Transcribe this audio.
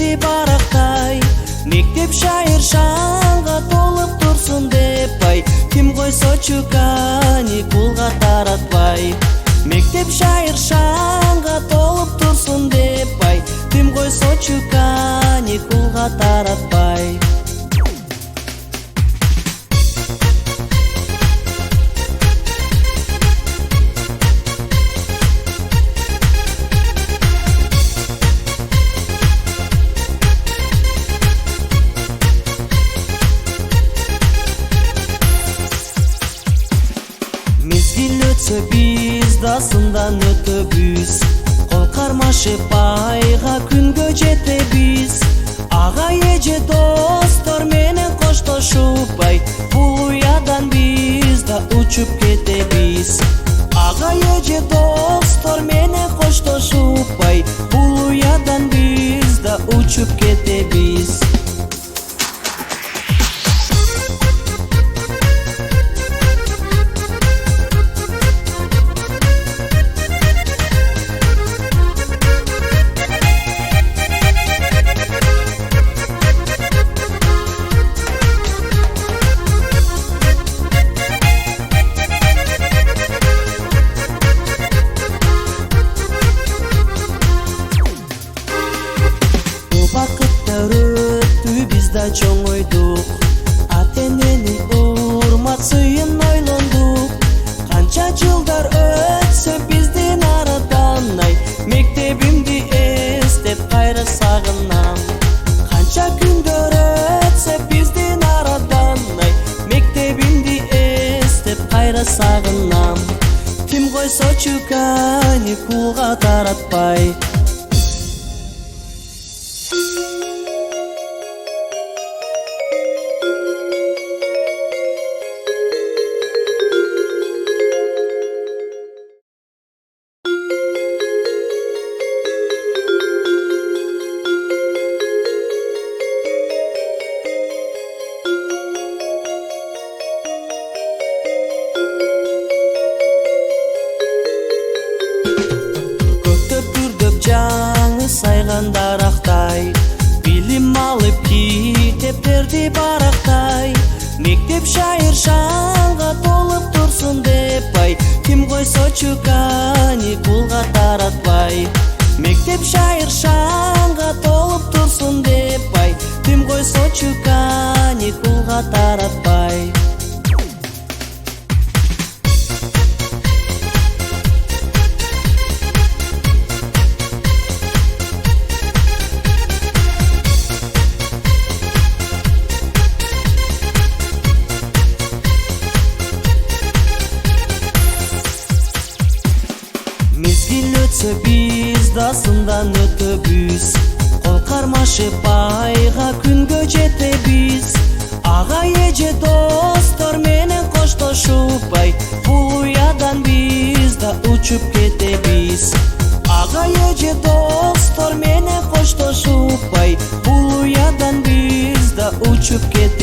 тептерди барактай, мектеп шайыр шаңга толуп турсун деп ай, ким койсочу каникулга таратпай. Мектеп шайыр шаңга толуп турсун деп ай, ким койсочу каникулга таратпай. Мезгил өтсө биз дасындан өтөбүз, кол кармашып айга күнгө жетебиз. Ага эже достор менен коштошуп ай, бул уядан биз да учуп кетебиз. Ага эже достор менен коштошуп ай, бул уядан биз да учуп кетебиз. Бакыттар өттү, биз да чоңойдук, ата эненин урматсыйын ойлондук. Канча жылдар өтсө биздин арадан ай, мектебимди эстеп кайра сагынам. Канча күндөр өтсө биздин арадан ай, мектебимди эстеп кайра сагынам. Ким койсочу каникулга таратпай. Жаңы сайган дарактай, билим алып китептерди барактай. Мектеп шайыр шаңга толуп турсун деп ай, ким койсочу каникулга таратпай. Мектеп шайыр шаңга толуп турсун деп ай, ким койсочу каникулга таратпай. Мезгил өтсө биз дасындан өтөбүз, кол кармашып айга күнгө жетебиз. Ага эже достор менен коштошуп ай, бул уядан биз да учуп кетебиз. Ага эже достор менен коштошуп ай, бул уядан биз да учуп кетебиз.